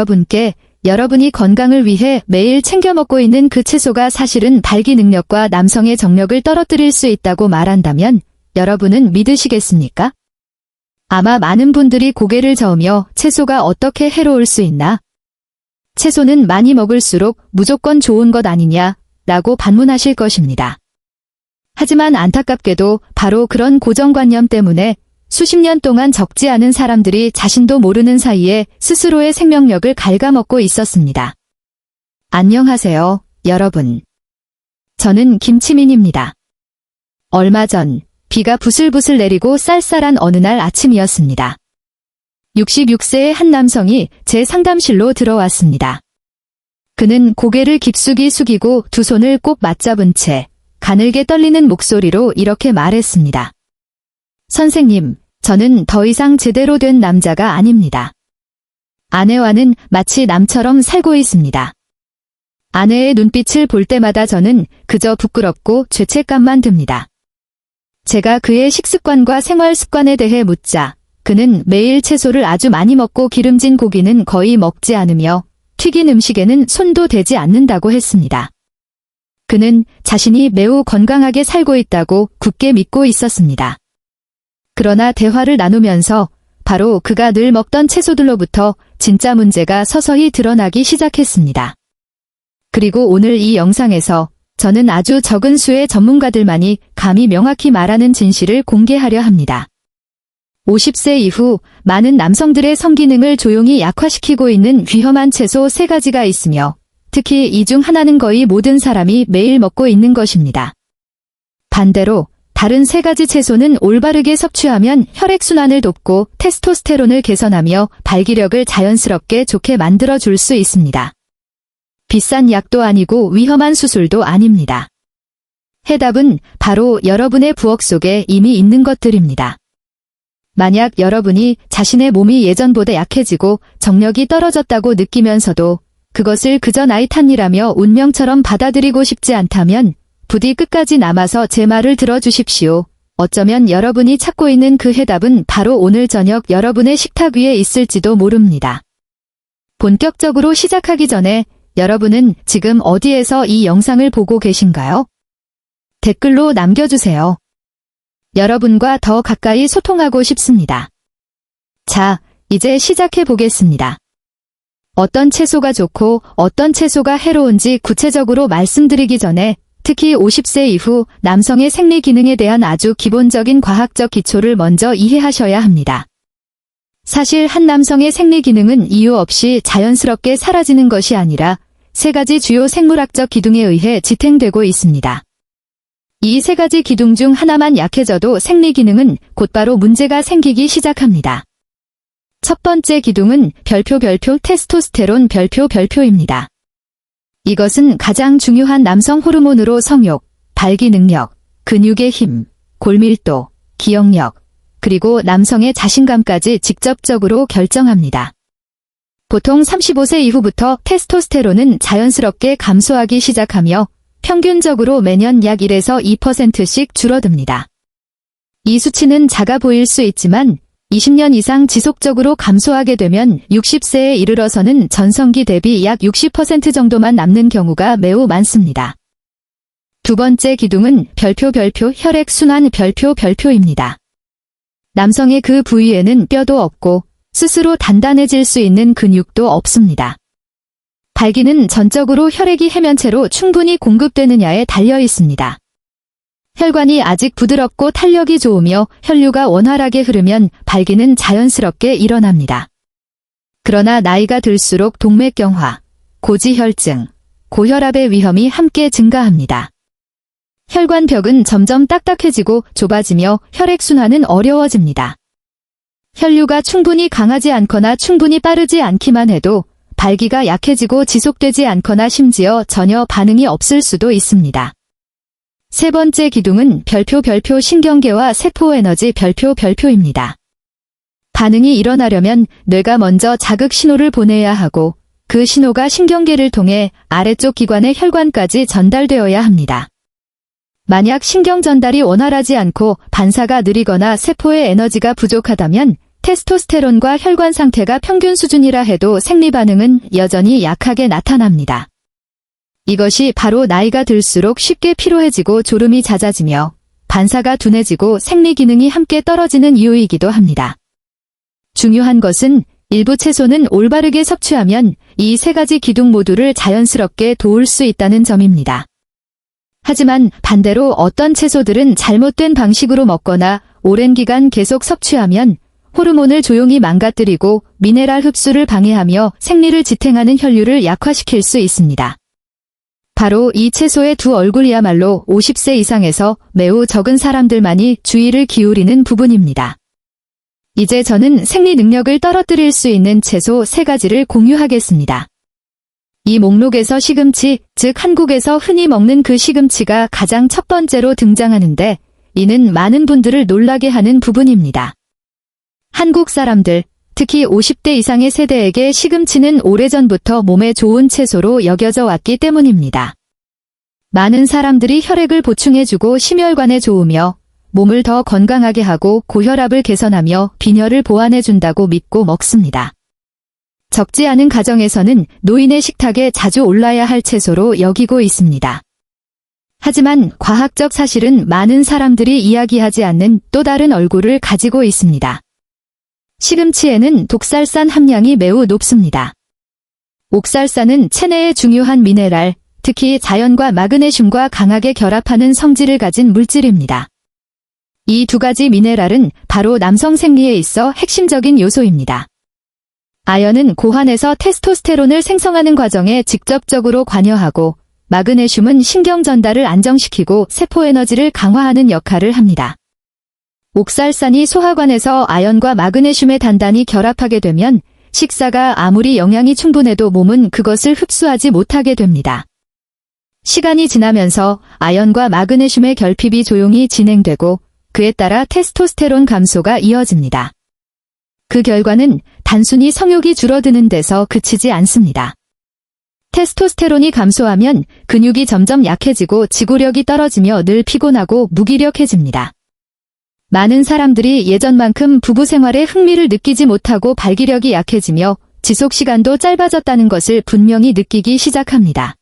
여러분께 여러분이 건강을 위해 매일 챙겨 먹고 있는 그 채소가 사실은 발기 능력과 남성의 정력을 떨어뜨릴 수 있다고 말한다면 여러분은 믿으시겠습니까? 아마 많은 분들이 고개를 저으며 채소가 어떻게 해로울 수 있나? 채소는 많이 먹을수록 무조건 좋은 것 아니냐? 라고 반문하실 것입니다. 하지만 안타깝게도 바로 그런 고정관념 때문에 수십 년 동안 적지 않은 사람들이 자신도 모르는 사이에 스스로의 생명력을 갉아먹고 있었습니다. 안녕하세요, 여러분. 저는 김치민입니다. 얼마 전 비가 부슬부슬 내리고 쌀쌀한 어느 날 아침이었습니다. 66세의 한 남성이 제 상담실로 들어왔습니다. 그는 고개를 깊숙이 숙이고 두 손을 꼭 맞잡은 채 가늘게 떨리는 목소리로 이렇게 말했습니다. 선생님, 저는 더 이상 제대로 된 남자가 아닙니다. 아내와는 마치 남처럼 살고 있습니다. 아내의 눈빛을 볼 때마다 저는 그저 부끄럽고 죄책감만 듭니다. 제가 그의 식습관과 생활 습관에 대해 묻자 그는 매일 채소를 아주 많이 먹고 기름진 고기는 거의 먹지 않으며 튀긴 음식에는 손도 대지 않는다고 했습니다. 그는 자신이 매우 건강하게 살고 있다고 굳게 믿고 있었습니다. 그러나 대화를 나누면서 바로 그가 늘 먹던 채소들로부터 진짜 문제가 서서히 드러나기 시작했습니다. 그리고 오늘 이 영상에서 저는 아주 적은 수의 전문가들만이 감히 명확히 말하는 진실을 공개하려 합니다. 50세 이후 많은 남성들의 성기능을 조용히 약화시키고 있는 위험한 채소 3가지가 있으며 특히 이 중 하나는 거의 모든 사람이 매일 먹고 있는 것입니다. 반대로 다른 3가지 채소는 올바르게 섭취하면 혈액순환을 돕고 테스토스테론을 개선하며 발기력을 자연스럽게 좋게 만들어줄 수 있습니다. 비싼 약도 아니고 위험한 수술도 아닙니다. 해답은 바로 여러분의 부엌 속에 이미 있는 것들입니다. 만약 여러분이 자신의 몸이 예전보다 약해지고 정력이 떨어졌다고 느끼면서도 그것을 그저 나이 탓이라며 운명처럼 받아들이고 싶지 않다면 부디 끝까지 남아서 제 말을 들어주십시오. 어쩌면 여러분이 찾고 있는 그 해답은 바로 오늘 저녁 여러분의 식탁 위에 있을지도 모릅니다. 본격적으로 시작하기 전에 여러분은 지금 어디에서 이 영상을 보고 계신가요? 댓글로 남겨주세요. 여러분과 더 가까이 소통하고 싶습니다. 자, 이제 시작해 보겠습니다. 어떤 채소가 좋고 어떤 채소가 해로운지 구체적으로 말씀드리기 전에 특히 50세 이후 남성의 생리 기능에 대한 아주 기본적인 과학적 기초를 먼저 이해하셔야 합니다. 사실 한 남성의 생리 기능은 이유 없이 자연스럽게 사라지는 것이 아니라 3가지 주요 생물학적 기둥에 의해 지탱되고 있습니다. 이 3가지 기둥 중 하나만 약해져도 생리 기능은 곧바로 문제가 생기기 시작합니다. 첫 번째 기둥은 별표 테스토스테론 별표입니다. 이것은 가장 중요한 남성 호르몬으로 성욕, 발기 능력, 근육의 힘, 골밀도, 기억력, 그리고 남성의 자신감까지 직접적으로 결정합니다. 보통 35세 이후부터 테스토스테론은 자연스럽게 감소하기 시작하며 평균적으로 매년 약 1에서 2%씩 줄어듭니다. 이 수치는 작아 보일 수 있지만 20년 이상 지속적으로 감소하게 되면 60세에 이르러서는 전성기 대비 약 60% 정도만 남는 경우가 매우 많습니다. 두 번째 기둥은 별표 혈액순환 별표입니다. 남성의 그 부위에는 뼈도 없고 스스로 단단해질 수 있는 근육도 없습니다. 발기는 전적으로 혈액이 해면체로 충분히 공급되느냐에 달려 있습니다. 혈관이 아직 부드럽고 탄력이 좋으며 혈류가 원활하게 흐르면 발기는 자연스럽게 일어납니다. 그러나 나이가 들수록 동맥경화, 고지혈증, 고혈압의 위험이 함께 증가합니다. 혈관벽은 점점 딱딱해지고 좁아지며 혈액순환은 어려워집니다. 혈류가 충분히 강하지 않거나 충분히 빠르지 않기만 해도 발기가 약해지고 지속되지 않거나 심지어 전혀 반응이 없을 수도 있습니다. 세 번째 기둥은 별표 신경계와 세포에너지 별표입니다. 반응이 일어나려면 뇌가 먼저 자극 신호를 보내야 하고 그 신호가 신경계를 통해 아래쪽 기관의 혈관까지 전달되어야 합니다. 만약 신경 전달이 원활하지 않고 반사가 느리거나 세포의 에너지가 부족하다면 테스토스테론과 혈관 상태가 평균 수준이라 해도 생리 반응은 여전히 약하게 나타납니다. 이것이 바로 나이가 들수록 쉽게 피로해지고 졸음이 잦아지며 반사가 둔해지고 생리 기능이 함께 떨어지는 이유이기도 합니다. 중요한 것은 일부 채소는 올바르게 섭취하면 이 세 가지 기둥 모두를 자연스럽게 도울 수 있다는 점입니다. 하지만 반대로 어떤 채소들은 잘못된 방식으로 먹거나 오랜 기간 계속 섭취하면 호르몬을 조용히 망가뜨리고 미네랄 흡수를 방해하며 생리를 지탱하는 혈류를 약화시킬 수 있습니다. 바로 이 채소의 두 얼굴이야말로 50세 이상에서 매우 적은 사람들만이 주의를 기울이는 부분입니다. 이제 저는 생리 능력을 떨어뜨릴 수 있는 채소 3가지를 공유하겠습니다. 이 목록에서 시금치, 즉 한국에서 흔히 먹는 그 시금치가 가장 첫 번째로 등장하는데 이는 많은 분들을 놀라게 하는 부분입니다. 한국 사람들, 특히 50대 이상의 세대에게 시금치는 오래전부터 몸에 좋은 채소로 여겨져 왔기 때문입니다. 많은 사람들이 혈액을 보충해주고 심혈관에 좋으며 몸을 더 건강하게 하고 고혈압을 개선하며 빈혈을 보완해준다고 믿고 먹습니다. 적지 않은 가정에서는 노인의 식탁에 자주 올라야 할 채소로 여기고 있습니다. 하지만 과학적 사실은 많은 사람들이 이야기하지 않는 또 다른 얼굴을 가지고 있습니다. 시금치에는 독살산 함량이 매우 높습니다. 옥살산은 체내의 중요한 미네랄, 특히 자연과 마그네슘과 강하게 결합하는 성질을 가진 물질입니다. 이 두 가지 미네랄은 바로 남성 생리에 있어 핵심적인 요소입니다. 아연은 고환에서 테스토스테론을 생성하는 과정에 직접적으로 관여하고 마그네슘은 신경 전달을 안정시키고 세포 에너지를 강화하는 역할을 합니다. 옥살산이 소화관에서 아연과 마그네슘에 단단히 결합하게 되면 식사가 아무리 영양이 충분해도 몸은 그것을 흡수하지 못하게 됩니다. 시간이 지나면서 아연과 마그네슘의 결핍이 조용히 진행되고 그에 따라 테스토스테론 감소가 이어집니다. 그 결과는 단순히 성욕이 줄어드는 데서 그치지 않습니다. 테스토스테론이 감소하면 근육이 점점 약해지고 지구력이 떨어지며 늘 피곤하고 무기력해집니다. 많은 사람들이 예전만큼 부부 생활에 흥미를 느끼지 못하고 발기력이 약해지며 지속 시간도 짧아졌다는 것을 분명히 느끼기 시작합니다.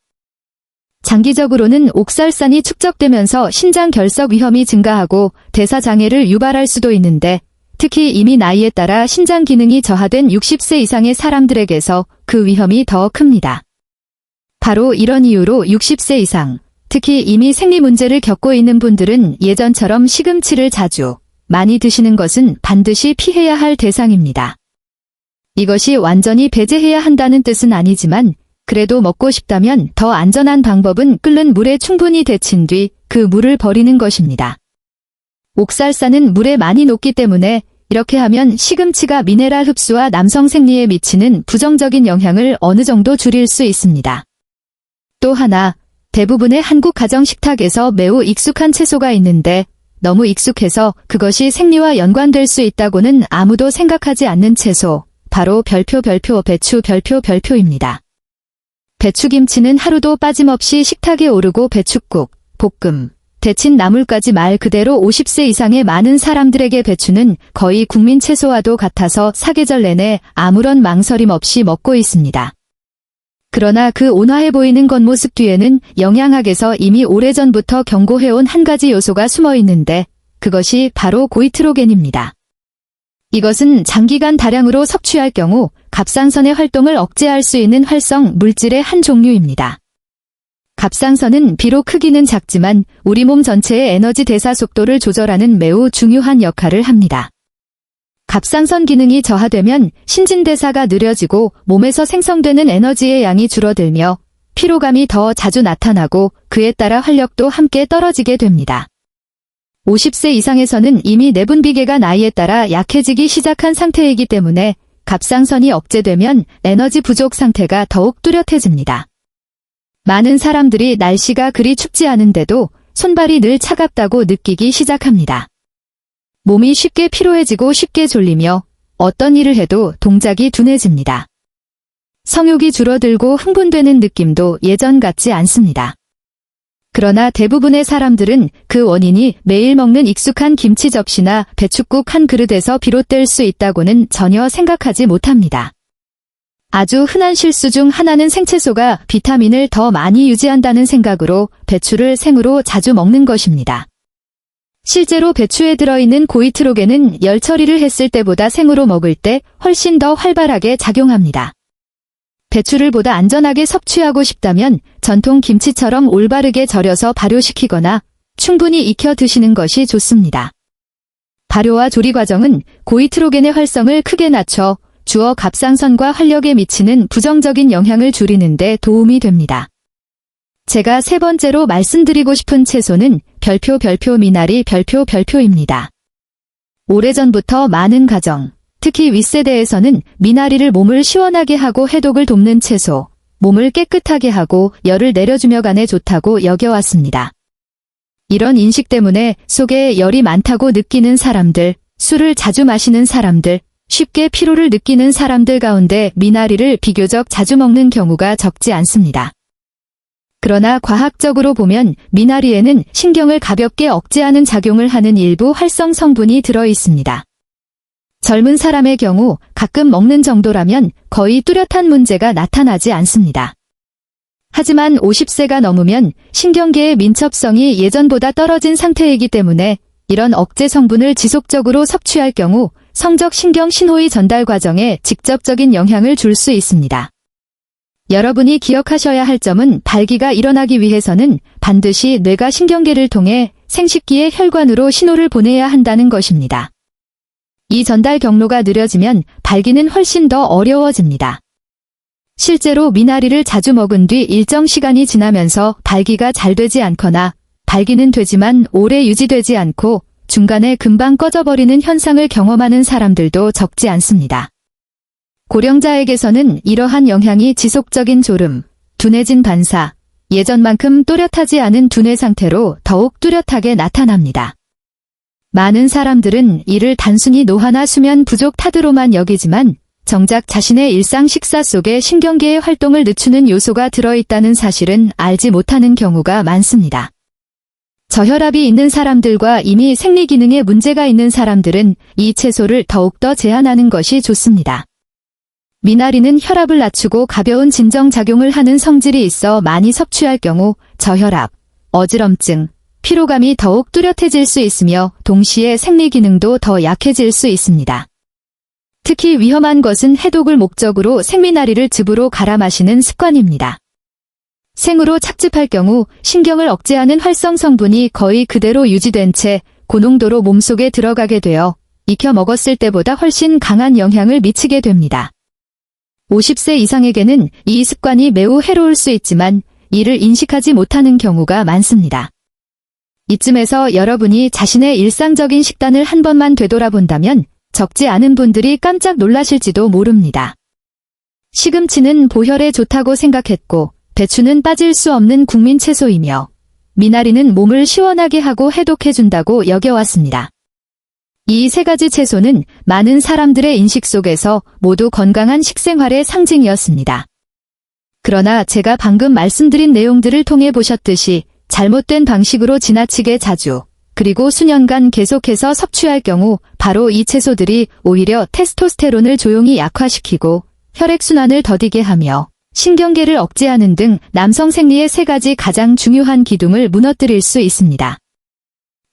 장기적으로는 옥살산이 축적되면서 신장 결석 위험이 증가하고 대사장애를 유발할 수도 있는데 특히 이미 나이에 따라 신장 기능이 저하된 60세 이상의 사람들에게서 그 위험이 더 큽니다. 바로 이런 이유로 60세 이상, 특히 이미 생리 문제를 겪고 있는 분들은 예전처럼 시금치를 자주, 많이 드시는 것은 반드시 피해야 할 대상입니다. 이것이 완전히 배제해야 한다는 뜻은 아니지만 그래도 먹고 싶다면 더 안전한 방법은 끓는 물에 충분히 데친 뒤 그 물을 버리는 것입니다. 옥살산은 물에 많이 녹기 때문에 이렇게 하면 시금치가 미네랄 흡수와 남성 생리에 미치는 부정적인 영향을 어느 정도 줄일 수 있습니다. 또 하나, 대부분의 한국 가정 식탁에서 매우 익숙한 채소가 있는데 너무 익숙해서 그것이 생리와 연관될 수 있다고는 아무도 생각하지 않는 채소, 바로 배추입니다. 배추김치는 하루도 빠짐없이 식탁에 오르고 배춧국, 볶음, 데친 나물까지 말 그대로 50세 이상의 많은 사람들에게 배추는 거의 국민 채소와도 같아서 사계절 내내 아무런 망설임 없이 먹고 있습니다. 그러나 그 온화해 보이는 겉모습 뒤에는 영양학에서 이미 오래전부터 경고해온 한 가지 요소가 숨어 있는데 그것이 바로 고이트로겐입니다. 이것은 장기간 다량으로 섭취할 경우 갑상선의 활동을 억제할 수 있는 활성 물질의 한 종류입니다. 갑상선은 비록 크기는 작지만 우리 몸 전체의 에너지 대사 속도를 조절하는 매우 중요한 역할을 합니다. 갑상선 기능이 저하되면 신진대사가 느려지고 몸에서 생성되는 에너지의 양이 줄어들며 피로감이 더 자주 나타나고 그에 따라 활력도 함께 떨어지게 됩니다. 50세 이상에서는 이미 내분비계가 나이에 따라 약해지기 시작한 상태이기 때문에 갑상선이 억제되면 에너지 부족 상태가 더욱 뚜렷해집니다. 많은 사람들이 날씨가 그리 춥지 않은데도 손발이 늘 차갑다고 느끼기 시작합니다. 몸이 쉽게 피로해지고 쉽게 졸리며 어떤 일을 해도 동작이 둔해집니다. 성욕이 줄어들고 흥분되는 느낌도 예전 같지 않습니다. 그러나 대부분의 사람들은 그 원인이 매일 먹는 익숙한 김치 접시나 배춧국 한 그릇에서 비롯될 수 있다고는 전혀 생각하지 못합니다. 아주 흔한 실수 중 하나는 생채소가 비타민을 더 많이 유지한다는 생각으로 배추를 생으로 자주 먹는 것입니다. 실제로 배추에 들어있는 고이트로겐은 열 처리를 했을 때보다 생으로 먹을 때 훨씬 더 활발하게 작용합니다. 배추를 보다 안전하게 섭취하고 싶다면 전통 김치처럼 올바르게 절여서 발효시키거나 충분히 익혀 드시는 것이 좋습니다. 발효와 조리 과정은 고이트로겐의 활성을 크게 낮춰 주어 갑상선과 활력에 미치는 부정적인 영향을 줄이는 데 도움이 됩니다. 제가 세 번째로 말씀드리고 싶은 채소는 별표 미나리 별표입니다. 오래전부터 많은 가정, 특히 윗세대에서는 미나리를 몸을 시원하게 하고 해독을 돕는 채소, 몸을 깨끗하게 하고 열을 내려주며 간에 좋다고 여겨왔습니다. 이런 인식 때문에 속에 열이 많다고 느끼는 사람들, 술을 자주 마시는 사람들, 쉽게 피로를 느끼는 사람들 가운데 미나리를 비교적 자주 먹는 경우가 적지 않습니다. 그러나 과학적으로 보면 미나리에는 신경을 가볍게 억제하는 작용을 하는 일부 활성 성분이 들어 있습니다. 젊은 사람의 경우 가끔 먹는 정도라면 거의 뚜렷한 문제가 나타나지 않습니다. 하지만 50세가 넘으면 신경계의 민첩성이 예전보다 떨어진 상태이기 때문에 이런 억제 성분을 지속적으로 섭취할 경우 성적 신경 신호의 전달 과정에 직접적인 영향을 줄 수 있습니다. 여러분이 기억하셔야 할 점은 발기가 일어나기 위해서는 반드시 뇌가 신경계를 통해 생식기의 혈관으로 신호를 보내야 한다는 것입니다. 이 전달 경로가 느려지면 발기는 훨씬 더 어려워집니다. 실제로 미나리를 자주 먹은 뒤 일정 시간이 지나면서 발기가 잘 되지 않거나 발기는 되지만 오래 유지되지 않고 중간에 금방 꺼져버리는 현상을 경험하는 사람들도 적지 않습니다. 고령자에게서는 이러한 영향이 지속적인 졸음, 둔해진 반사, 예전만큼 또렷하지 않은 두뇌 상태로 더욱 뚜렷하게 나타납니다. 많은 사람들은 이를 단순히 노화나 수면 부족 탓으로만 여기지만 정작 자신의 일상 식사 속에 신경계의 활동을 늦추는 요소가 들어있다는 사실은 알지 못하는 경우가 많습니다. 저혈압이 있는 사람들과 이미 생리기능에 문제가 있는 사람들은 이 채소를 더욱더 제한하는 것이 좋습니다. 미나리는 혈압을 낮추고 가벼운 진정작용을 하는 성질이 있어 많이 섭취할 경우 저혈압, 어지럼증, 피로감이 더욱 뚜렷해질 수 있으며 동시에 생리기능도 더 약해질 수 있습니다. 특히 위험한 것은 해독을 목적으로 생미나리를 즙으로 갈아 마시는 습관입니다. 생으로 착즙할 경우 신경을 억제하는 활성 성분이 거의 그대로 유지된 채 고농도로 몸속에 들어가게 되어 익혀 먹었을 때보다 훨씬 강한 영향을 미치게 됩니다. 50세 이상에게는 이 습관이 매우 해로울 수 있지만 이를 인식하지 못하는 경우가 많습니다. 이쯤에서 여러분이 자신의 일상적인 식단을 한 번만 되돌아본다면 적지 않은 분들이 깜짝 놀라실지도 모릅니다. 시금치는 보혈에 좋다고 생각했고 배추는 빠질 수 없는 국민 채소이며 미나리는 몸을 시원하게 하고 해독해준다고 여겨왔습니다. 이 세 가지 채소는 많은 사람들의 인식 속에서 모두 건강한 식생활의 상징이었습니다. 그러나 제가 방금 말씀드린 내용들을 통해 보셨듯이 잘못된 방식으로 지나치게 자주 그리고 수년간 계속해서 섭취할 경우 바로 이 채소들이 오히려 테스토스테론을 조용히 약화시키고 혈액순환을 더디게 하며 신경계를 억제하는 등 남성 생리의 세 가지 가장 중요한 기둥을 무너뜨릴 수 있습니다.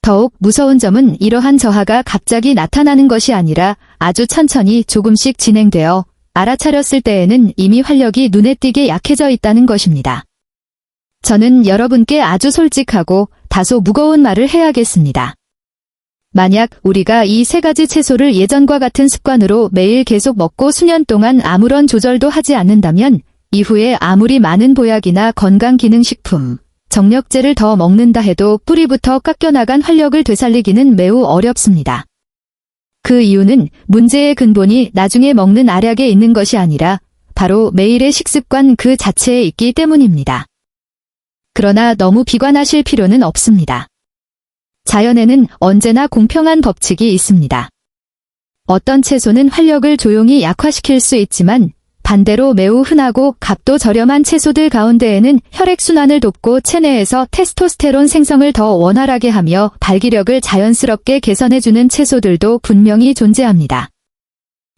더욱 무서운 점은 이러한 저하가 갑자기 나타나는 것이 아니라 아주 천천히 조금씩 진행되어 알아차렸을 때에는 이미 활력이 눈에 띄게 약해져 있다는 것입니다. 저는 여러분께 아주 솔직하고 다소 무거운 말을 해야겠습니다. 만약 우리가 이 세 가지 채소를 예전과 같은 습관으로 매일 계속 먹고 수년 동안 아무런 조절도 하지 않는다면 이후에 아무리 많은 보약이나 건강기능식품, 정력제를 더 먹는다 해도 뿌리부터 깎여나간 활력을 되살리기는 매우 어렵습니다. 그 이유는 문제의 근본이 나중에 먹는 알약에 있는 것이 아니라 바로 매일의 식습관 그 자체에 있기 때문입니다. 그러나 너무 비관하실 필요는 없습니다. 자연에는 언제나 공평한 법칙이 있습니다. 어떤 채소는 활력을 조용히 약화시킬 수 있지만 반대로 매우 흔하고 값도 저렴한 채소들 가운데에는 혈액순환을 돕고 체내에서 테스토스테론 생성을 더 원활하게 하며 발기력을 자연스럽게 개선해주는 채소들도 분명히 존재합니다.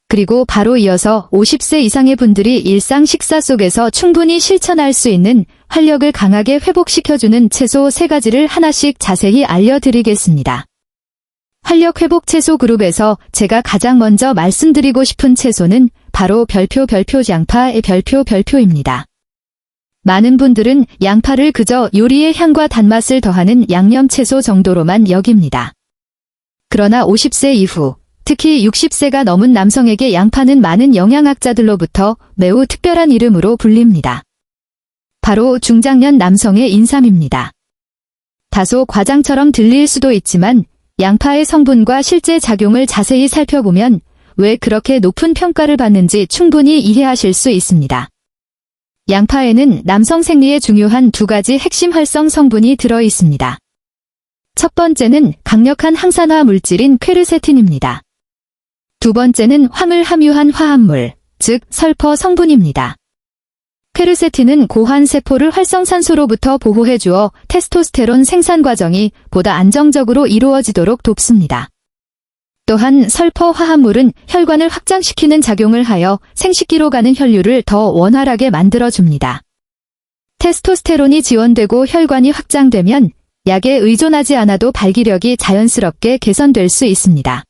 그리고 바로 이어서 50세 이상의 분들이 일상 식사 속에서 충분히 실천할 수 있는 활력을 강하게 회복시켜주는 채소 3가지를 하나씩 자세히 알려드리겠습니다. 활력 회복 채소 그룹에서 제가 가장 먼저 말씀드리고 싶은 채소는 바로 별표 양파의 별표입니다. 많은 분들은 양파를 그저 요리의 향과 단맛을 더하는 양념 채소 정도로만 여깁니다. 그러나 50세 이후, 특히 60세가 넘은 남성에게 양파는 많은 영양학자들로부터 매우 특별한 이름으로 불립니다. 바로 중장년 남성의 인삼입니다. 다소 과장처럼 들릴 수도 있지만 양파의 성분과 실제 작용을 자세히 살펴보면 왜 그렇게 높은 평가를 받는지 충분히 이해하실 수 있습니다. 양파에는 남성 생리에 중요한 2가지 핵심 활성 성분이 들어 있습니다. 첫 번째는 강력한 항산화 물질인 퀘르세틴입니다. 두 번째는 황을 함유한 화합물, 즉 설퍼 성분입니다. 퀘르세틴은 고환 세포를 활성산소로부터 보호해주어 테스토스테론 생산 과정이 보다 안정적으로 이루어지도록 돕습니다. 또한 설퍼 화합물은 혈관을 확장시키는 작용을 하여 생식기로 가는 혈류를 더 원활하게 만들어줍니다. 테스토스테론이 지원되고 혈관이 확장되면 약에 의존하지 않아도 발기력이 자연스럽게 개선될 수 있습니다.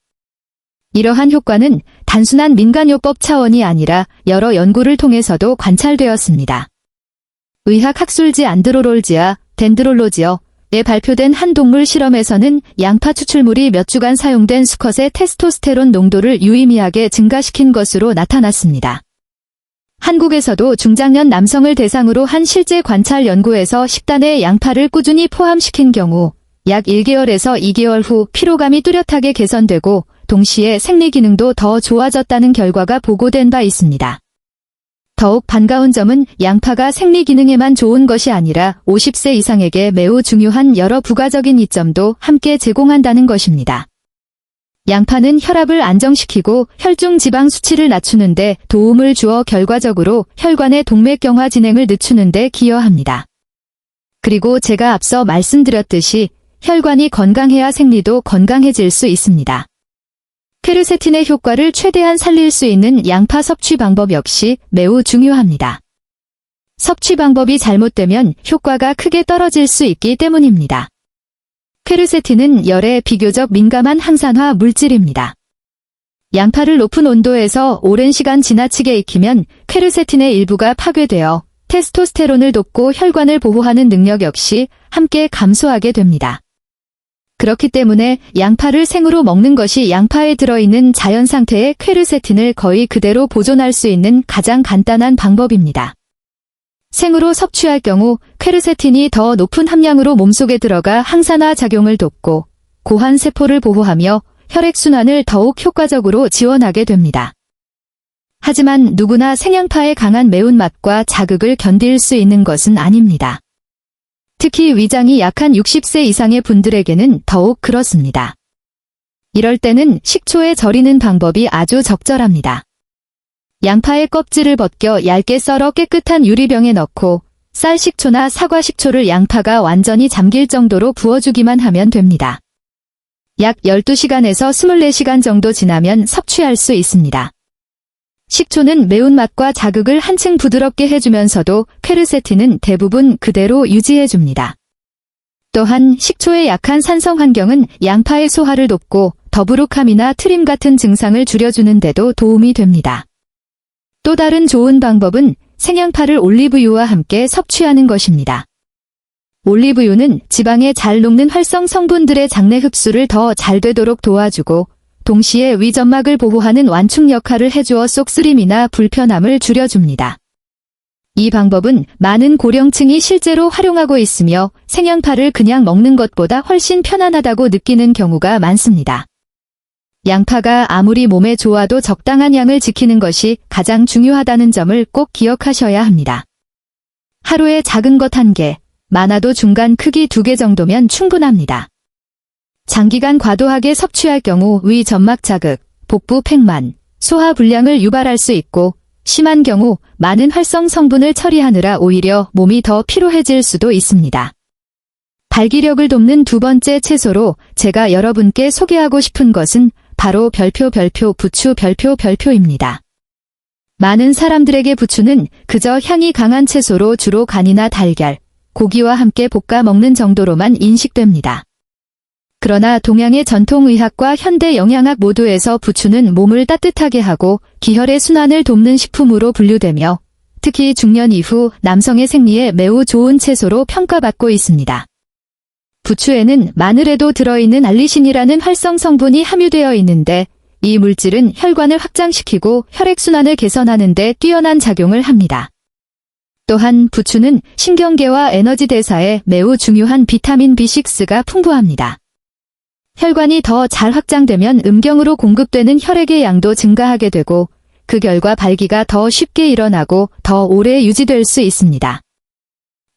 이러한 효과는 단순한 민간요법 차원이 아니라 여러 연구를 통해서도 관찰되었습니다. 의학 학술지 안드로롤지아, 덴드롤로지어에 발표된 한 동물 실험에서는 양파 추출물이 몇 주간 사용된 수컷의 테스토스테론 농도를 유의미하게 증가시킨 것으로 나타났습니다. 한국에서도 중장년 남성을 대상으로 한 실제 관찰 연구에서 식단에 양파를 꾸준히 포함시킨 경우 약 1개월에서 2개월 후 피로감이 뚜렷하게 개선되고 동시에 생리 기능도 더 좋아졌다는 결과가 보고된 바 있습니다. 더욱 반가운 점은 양파가 생리 기능에만 좋은 것이 아니라 50세 이상에게 매우 중요한 여러 부가적인 이점도 함께 제공한다는 것입니다. 양파는 혈압을 안정시키고 혈중 지방 수치를 낮추는 데 도움을 주어 결과적으로 혈관의 동맥경화 진행을 늦추는 데 기여합니다. 그리고 제가 앞서 말씀드렸듯이 혈관이 건강해야 생리도 건강해질 수 있습니다. 퀘르세틴의 효과를 최대한 살릴 수 있는 양파 섭취 방법 역시 매우 중요합니다. 섭취 방법이 잘못되면 효과가 크게 떨어질 수 있기 때문입니다. 퀘르세틴은 열에 비교적 민감한 항산화 물질입니다. 양파를 높은 온도에서 오랜 시간 지나치게 익히면 퀘르세틴의 일부가 파괴되어 테스토스테론을 돕고 혈관을 보호하는 능력 역시 함께 감소하게 됩니다. 그렇기 때문에 양파를 생으로 먹는 것이 양파에 들어있는 자연 상태의 퀘르세틴을 거의 그대로 보존할 수 있는 가장 간단한 방법입니다. 생으로 섭취할 경우 퀘르세틴이 더 높은 함량으로 몸속에 들어가 항산화 작용을 돕고 고환 세포를 보호하며 혈액순환을 더욱 효과적으로 지원하게 됩니다. 하지만 누구나 생양파의 강한 매운맛과 자극을 견딜 수 있는 것은 아닙니다. 특히 위장이 약한 60세 이상의 분들에게는 더욱 그렇습니다. 이럴 때는 식초에 절이는 방법이 아주 적절합니다. 양파의 껍질을 벗겨 얇게 썰어 깨끗한 유리병에 넣고 쌀 식초나 사과 식초를 양파가 완전히 잠길 정도로 부어주기만 하면 됩니다. 약 12시간에서 24시간 정도 지나면 섭취할 수 있습니다. 식초는 매운맛과 자극을 한층 부드럽게 해주면서도 퀘르세틴은 대부분 그대로 유지해줍니다. 또한 식초의 약한 산성 환경은 양파의 소화를 돕고 더부룩함이나 트림 같은 증상을 줄여주는 데도 도움이 됩니다. 또 다른 좋은 방법은 생양파를 올리브유와 함께 섭취하는 것입니다. 올리브유는 지방에 잘 녹는 활성 성분들의 장내 흡수를 더 잘 되도록 도와주고 동시에 위점막을 보호하는 완충 역할을 해주어 속쓰림이나 불편함을 줄여줍니다. 이 방법은 많은 고령층이 실제로 활용하고 있으며 생양파를 그냥 먹는 것보다 훨씬 편안하다고 느끼는 경우가 많습니다. 양파가 아무리 몸에 좋아도 적당한 양을 지키는 것이 가장 중요하다는 점을 꼭 기억하셔야 합니다. 하루에 작은 것 1개, 많아도 중간 크기 2개 정도면 충분합니다. 장기간 과도하게 섭취할 경우 위 점막 자극, 복부 팽만, 소화 불량을 유발할 수 있고 심한 경우 많은 활성 성분을 처리하느라 오히려 몸이 더 피로해질 수도 있습니다. 발기력을 돕는 두 번째 채소로 제가 여러분께 소개하고 싶은 것은 바로 부추입니다. 많은 사람들에게 부추는 그저 향이 강한 채소로 주로 간이나 달걀, 고기와 함께 볶아 먹는 정도로만 인식됩니다. 그러나 동양의 전통의학과 현대 영양학 모두에서 부추는 몸을 따뜻하게 하고 기혈의 순환을 돕는 식품으로 분류되며 특히 중년 이후 남성의 생리에 매우 좋은 채소로 평가받고 있습니다. 부추에는 마늘에도 들어있는 알리신이라는 활성 성분이 함유되어 있는데 이 물질은 혈관을 확장시키고 혈액순환을 개선하는 데 뛰어난 작용을 합니다. 또한 부추는 신경계와 에너지 대사에 매우 중요한 비타민 B6가 풍부합니다. 혈관이 더 잘 확장되면 음경으로 공급되는 혈액의 양도 증가하게 되고 그 결과 발기가 더 쉽게 일어나고 더 오래 유지될 수 있습니다.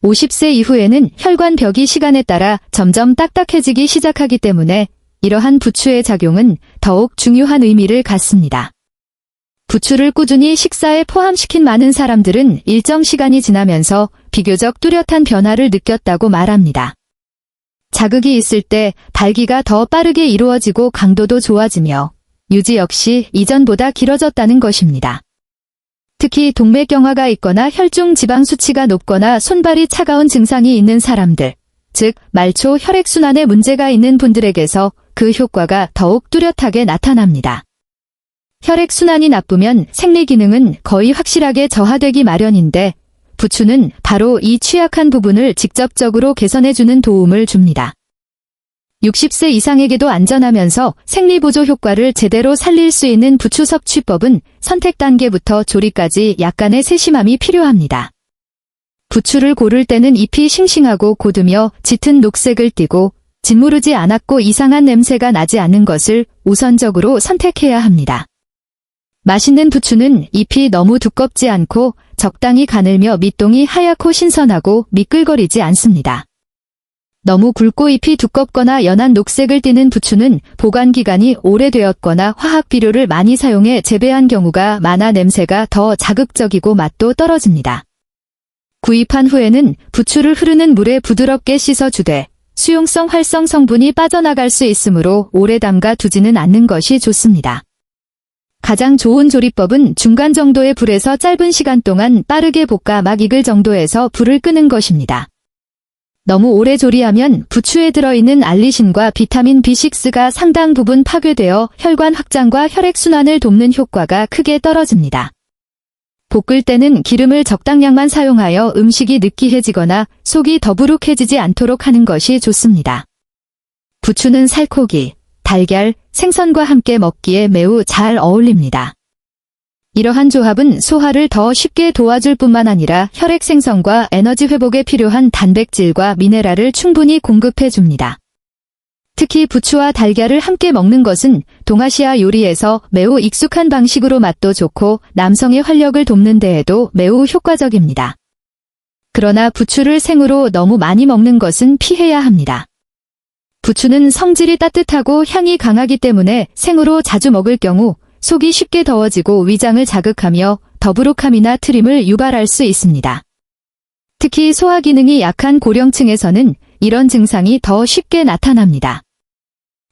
50세 이후에는 혈관벽이 시간에 따라 점점 딱딱해지기 시작하기 때문에 이러한 부추의 작용은 더욱 중요한 의미를 갖습니다. 부추를 꾸준히 식사에 포함시킨 많은 사람들은 일정 시간이 지나면서 비교적 뚜렷한 변화를 느꼈다고 말합니다. 자극이 있을 때 발기가 더 빠르게 이루어지고 강도도 좋아지며 유지 역시 이전보다 길어졌다는 것입니다. 특히 동맥경화가 있거나 혈중 지방 수치가 높거나 손발이 차가운 증상이 있는 사람들, 즉 말초 혈액순환에 문제가 있는 분들에게서 그 효과가 더욱 뚜렷하게 나타납니다. 혈액순환이 나쁘면 생리기능은 거의 확실하게 저하되기 마련인데 부추는 바로 이 취약한 부분을 직접적으로 개선해주는 도움을 줍니다. 60세 이상에게도 안전하면서 생리보조 효과를 제대로 살릴 수 있는 부추 섭취법은 선택 단계부터 조리까지 약간의 세심함이 필요합니다. 부추를 고를 때는 잎이 싱싱하고 고두며 짙은 녹색을 띠고 짓무르지 않았고 이상한 냄새가 나지 않는 것을 우선적으로 선택해야 합니다. 맛있는 부추는 잎이 너무 두껍지 않고 적당히 가늘며 밑동이 하얗고 신선하고 미끌거리지 않습니다. 너무 굵고 잎이 두껍거나 연한 녹색을 띠는 부추는 보관기간이 오래되었거나 화학 비료를 많이 사용해 재배한 경우가 많아 냄새가 더 자극적이고 맛도 떨어집니다. 구입한 후에는 부추를 흐르는 물에 부드럽게 씻어주되 수용성 활성 성분이 빠져나갈 수 있으므로 오래 담가 두지는 않는 것이 좋습니다. 가장 좋은 조리법은 중간 정도의 불에서 짧은 시간 동안 빠르게 볶아 막 익을 정도에서 불을 끄는 것입니다. 너무 오래 조리하면 부추에 들어있는 알리신과 비타민 B6가 상당 부분 파괴되어 혈관 확장과 혈액순환을 돕는 효과가 크게 떨어집니다. 볶을 때는 기름을 적당량만 사용하여 음식이 느끼해지거나 속이 더부룩해지지 않도록 하는 것이 좋습니다. 부추는 살코기, 달걀, 생선과 함께 먹기에 매우 잘 어울립니다. 이러한 조합은 소화를 더 쉽게 도와줄 뿐만 아니라 혈액 생성과 에너지 회복에 필요한 단백질과 미네랄을 충분히 공급해줍니다. 특히 부추와 달걀을 함께 먹는 것은 동아시아 요리에서 매우 익숙한 방식으로 맛도 좋고 남성의 활력을 돕는 데에도 매우 효과적입니다. 그러나 부추를 생으로 너무 많이 먹는 것은 피해야 합니다. 부추는 성질이 따뜻하고 향이 강하기 때문에 생으로 자주 먹을 경우 속이 쉽게 더워지고 위장을 자극하며 더부룩함이나 트림을 유발할 수 있습니다. 특히 소화 기능이 약한 고령층에서는 이런 증상이 더 쉽게 나타납니다.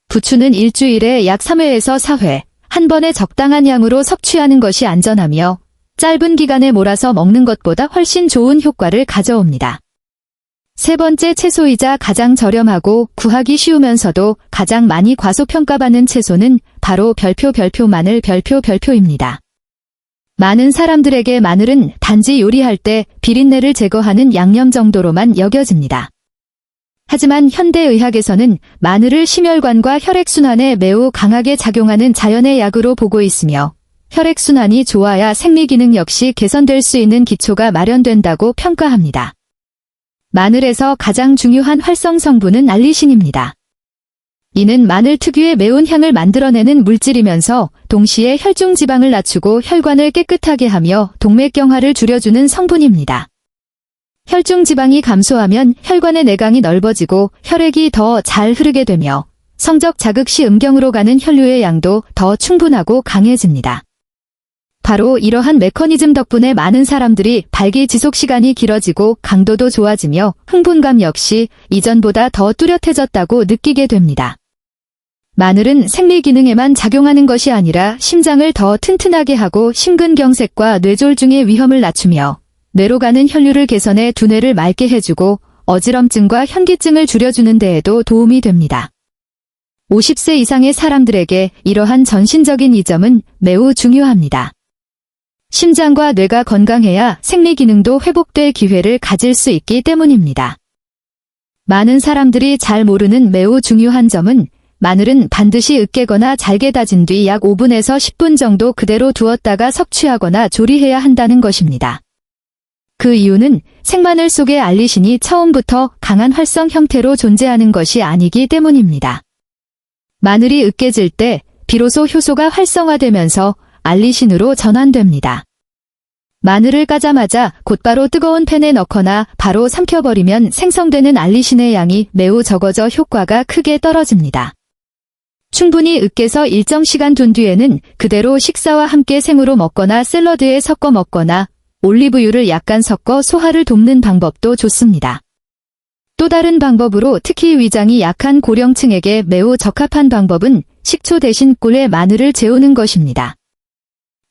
부추는 일주일에 약 3회에서 4회, 한 번에 적당한 양으로 섭취하는 것이 안전하며 짧은 기간에 몰아서 먹는 것보다 훨씬 좋은 효과를 가져옵니다. 세 번째 채소이자 가장 저렴하고 구하기 쉬우면서도 가장 많이 과소평가받는 채소는 바로 별표입니다. 많은 사람들에게 마늘은 단지 요리할 때 비린내를 제거하는 양념 정도로만 여겨집니다. 하지만 현대의학에서는 마늘을 심혈관과 혈액순환에 매우 강하게 작용하는 자연의 약으로 보고 있으며 혈액순환이 좋아야 생리기능 역시 개선될 수 있는 기초가 마련된다고 평가합니다. 마늘에서 가장 중요한 활성 성분은 알리신입니다. 이는 마늘 특유의 매운 향을 만들어내는 물질이면서 동시에 혈중 지방을 낮추고 혈관을 깨끗하게 하며 동맥경화를 줄여주는 성분입니다. 혈중 지방이 감소하면 혈관의 내강이 넓어지고 혈액이 더 잘 흐르게 되며 성적 자극 시 음경으로 가는 혈류의 양도 더 충분하고 강해집니다. 바로 이러한 메커니즘 덕분에 많은 사람들이 발기 지속 시간이 길어지고 강도도 좋아지며 흥분감 역시 이전보다 더 뚜렷해졌다고 느끼게 됩니다. 마늘은 생리 기능에만 작용하는 것이 아니라 심장을 더 튼튼하게 하고 심근경색과 뇌졸중의 위험을 낮추며 뇌로 가는 혈류를 개선해 두뇌를 맑게 해주고 어지럼증과 현기증을 줄여주는 데에도 도움이 됩니다. 50세 이상의 사람들에게 이러한 전신적인 이점은 매우 중요합니다. 심장과 뇌가 건강해야 생리 기능도 회복될 기회를 가질 수 있기 때문입니다. 많은 사람들이 잘 모르는 매우 중요한 점은 마늘은 반드시 으깨거나 잘게 다진 뒤 약 5분에서 10분 정도 그대로 두었다가 섭취하거나 조리해야 한다는 것입니다. 그 이유는 생마늘 속의 알리신이 처음부터 강한 활성 형태로 존재하는 것이 아니기 때문입니다. 마늘이 으깨질 때 비로소 효소가 활성화되면서 알리신으로 전환됩니다. 마늘을 까자마자 곧바로 뜨거운 팬에 넣거나 바로 삼켜버리면 생성되는 알리신의 양이 매우 적어져 효과가 크게 떨어집니다. 충분히 으깨서 일정 시간 둔 뒤에는 그대로 식사와 함께 생으로 먹거나 샐러드에 섞어 먹거나 올리브유를 약간 섞어 소화를 돕는 방법도 좋습니다. 또 다른 방법으로 특히 위장이 약한 고령층에게 매우 적합한 방법은 식초 대신 꿀에 마늘을 재우는 것입니다.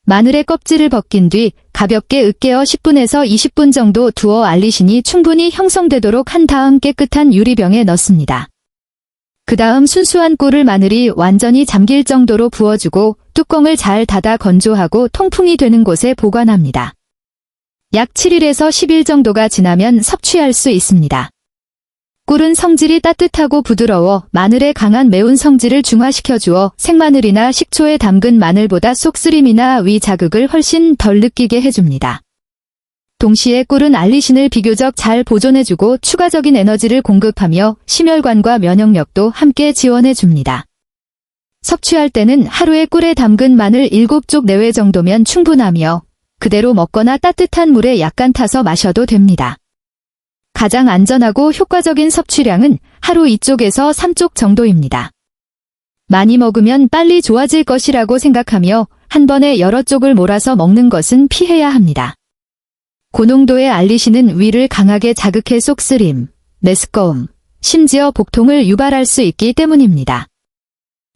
마늘의 껍질을 벗긴 뒤 가볍게 으깨어 10분에서 20분 정도 두어 알리신이 충분히 형성되도록 한 다음 깨끗한 유리병에 넣습니다. 그 다음 순수한 꿀을 마늘이 완전히 잠길 정도로 부어주고 뚜껑을 잘 닫아 건조하고 통풍이 되는 곳에 보관합니다. 약 7일에서 10일 정도가 지나면 섭취할 수 있습니다. 꿀은 성질이 따뜻하고 부드러워 마늘의 강한 매운 성질을 중화시켜주어 생마늘이나 식초에 담근 마늘보다 속쓰림이나 위 자극을 훨씬 덜 느끼게 해줍니다. 동시에 꿀은 알리신을 비교적 잘 보존해주고 추가적인 에너지를 공급하며 심혈관과 면역력도 함께 지원해줍니다. 섭취할 때는 하루에 꿀에 담근 마늘 7쪽 내외 정도면 충분하며 그대로 먹거나 따뜻한 물에 약간 타서 마셔도 됩니다. 가장 안전하고 효과적인 섭취량은 하루 2쪽에서 3쪽 정도입니다. 많이 먹으면 빨리 좋아질 것이라고 생각하며 한 번에 여러 쪽을 몰아서 먹는 것은 피해야 합니다. 고농도의 알리신은 위를 강하게 자극해 속쓰림, 메스꺼움, 심지어 복통을 유발할 수 있기 때문입니다.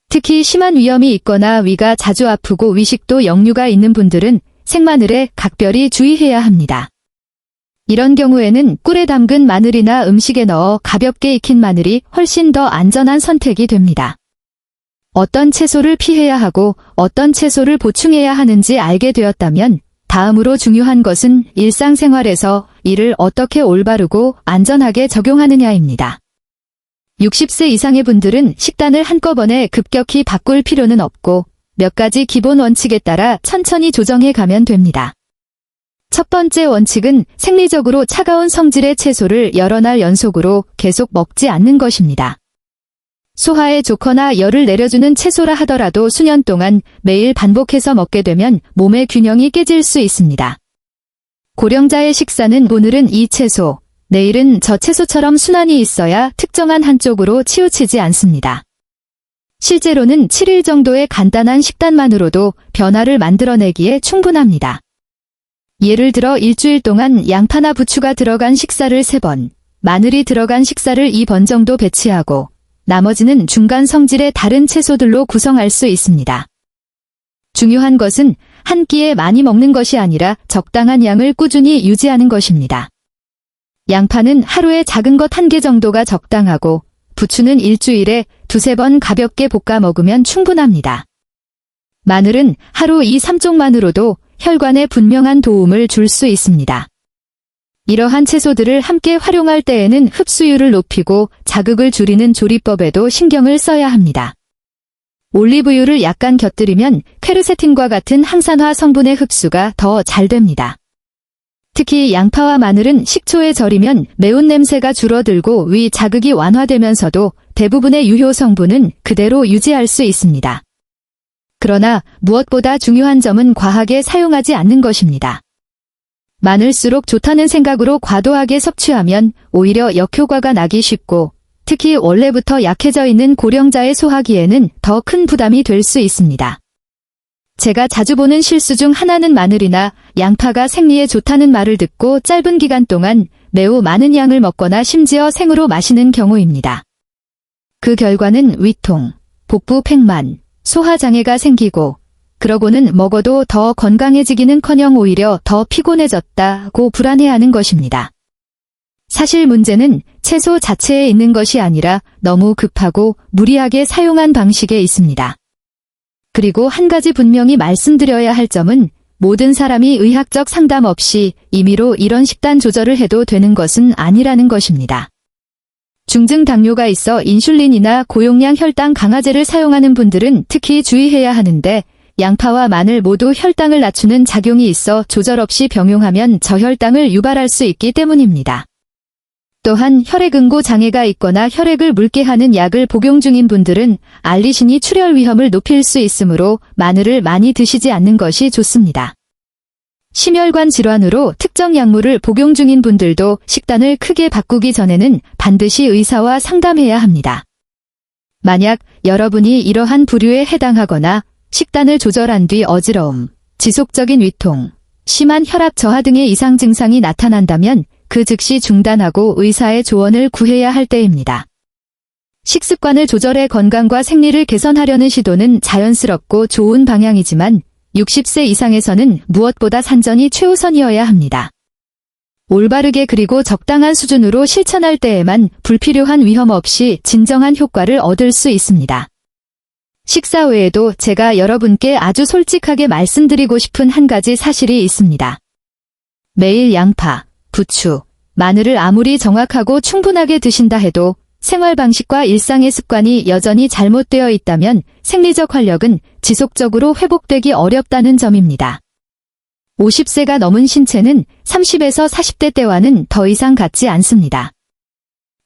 특히 심한 위염이 있거나 위가 자주 아프고 위식도 역류가 있는 분들은 생마늘에 각별히 주의해야 합니다. 이런 경우에는 꿀에 담근 마늘이나 음식에 넣어 가볍게 익힌 마늘이 훨씬 더 안전한 선택이 됩니다. 어떤 채소를 피해야 하고 어떤 채소를 보충해야 하는지 알게 되었다면 다음으로 중요한 것은 일상생활에서 이를 어떻게 올바르고 안전하게 적용하느냐입니다. 60세 이상의 분들은 식단을 한꺼번에 급격히 바꿀 필요는 없고 몇 가지 기본 원칙에 따라 천천히 조정해 가면 됩니다. 첫 번째 원칙은 생리적으로 차가운 성질의 채소를 여러 날 연속으로 계속 먹지 않는 것입니다. 소화에 좋거나 열을 내려주는 채소라 하더라도 수년 동안 매일 반복해서 먹게 되면 몸의 균형이 깨질 수 있습니다. 고령자의 식사는 오늘은 이 채소, 내일은 저 채소처럼 순환이 있어야 특정한 한쪽으로 치우치지 않습니다. 실제로는 7일 정도의 간단한 식단만으로도 변화를 만들어내기에 충분합니다. 예를 들어 일주일 동안 양파나 부추가 들어간 식사를 3번, 마늘이 들어간 식사를 2번 정도 배치하고 나머지는 중간 성질의 다른 채소들로 구성할 수 있습니다. 중요한 것은 한 끼에 많이 먹는 것이 아니라 적당한 양을 꾸준히 유지하는 것입니다. 양파는 하루에 작은 것 1개 정도가 적당하고 부추는 일주일에 2-3번 가볍게 볶아 먹으면 충분합니다. 마늘은 하루 2-3쪽만으로도 혈관에 분명한 도움을 줄 수 있습니다. 이러한 채소들을 함께 활용할 때에는 흡수율을 높이고 자극을 줄이는 조리법에도 신경을 써야 합니다. 올리브유를 약간 곁들이면 퀘르세틴과 같은 항산화 성분의 흡수가 더 잘 됩니다. 특히 양파와 마늘은 식초에 절이면 매운 냄새가 줄어들고 위 자극이 완화되면서도 대부분의 유효 성분은 그대로 유지할 수 있습니다. 그러나 무엇보다 중요한 점은 과하게 사용하지 않는 것입니다. 많을수록 좋다는 생각으로 과도하게 섭취하면 오히려 역효과가 나기 쉽고 특히 원래부터 약해져 있는 고령자의 소화기에는 더 큰 부담이 될 수 있습니다. 제가 자주 보는 실수 중 하나는 마늘이나 양파가 생리에 좋다는 말을 듣고 짧은 기간 동안 매우 많은 양을 먹거나 심지어 생으로 마시는 경우입니다. 그 결과는 위통, 복부 팽만, 소화장애가 생기고 그러고는 먹어도 더 건강해지기는커녕 오히려 더 피곤해졌다고 불안해하는 것입니다. 사실 문제는 채소 자체에 있는 것이 아니라 너무 급하고 무리하게 사용한 방식에 있습니다. 그리고 한 가지 분명히 말씀드려야 할 점은 모든 사람이 의학적 상담 없이 임의로 이런 식단 조절을 해도 되는 것은 아니라는 것입니다. 중증 당뇨가 있어 인슐린이나 고용량 혈당 강화제를 사용하는 분들은 특히 주의해야 하는데 양파와 마늘 모두 혈당을 낮추는 작용이 있어 조절 없이 병용하면 저혈당을 유발할 수 있기 때문입니다. 또한 혈액응고 장애가 있거나 혈액을 묽게 하는 약을 복용 중인 분들은 알리신이 출혈 위험을 높일 수 있으므로 마늘을 많이 드시지 않는 것이 좋습니다. 심혈관 질환으로 특정 약물을 복용 중인 분들도 식단을 크게 바꾸기 전에는 반드시 의사와 상담해야 합니다. 만약 여러분이 이러한 부류에 해당하거나 식단을 조절한 뒤 어지러움, 지속적인 위통, 심한 혈압 저하 등의 이상 증상이 나타난다면 그 즉시 중단하고 의사의 조언을 구해야 할 때입니다. 식습관을 조절해 건강과 생리를 개선하려는 시도는 자연스럽고 좋은 방향이지만 60세 이상에서는 무엇보다 산전이 최우선이어야 합니다. 올바르게 그리고 적당한 수준으로 실천할 때에만 불필요한 위험 없이 진정한 효과를 얻을 수 있습니다. 식사 외에도 제가 여러분께 아주 솔직하게 말씀드리고 싶은 한 가지 사실이 있습니다. 매일 양파, 부추, 마늘을 아무리 정확하고 충분하게 드신다 해도 생활 방식과 일상의 습관이 여전히 잘못되어 있다면 생리적 활력은 지속적으로 회복되기 어렵다는 점입니다. 50세가 넘은 신체는 30에서 40대 때와는 더 이상 같지 않습니다.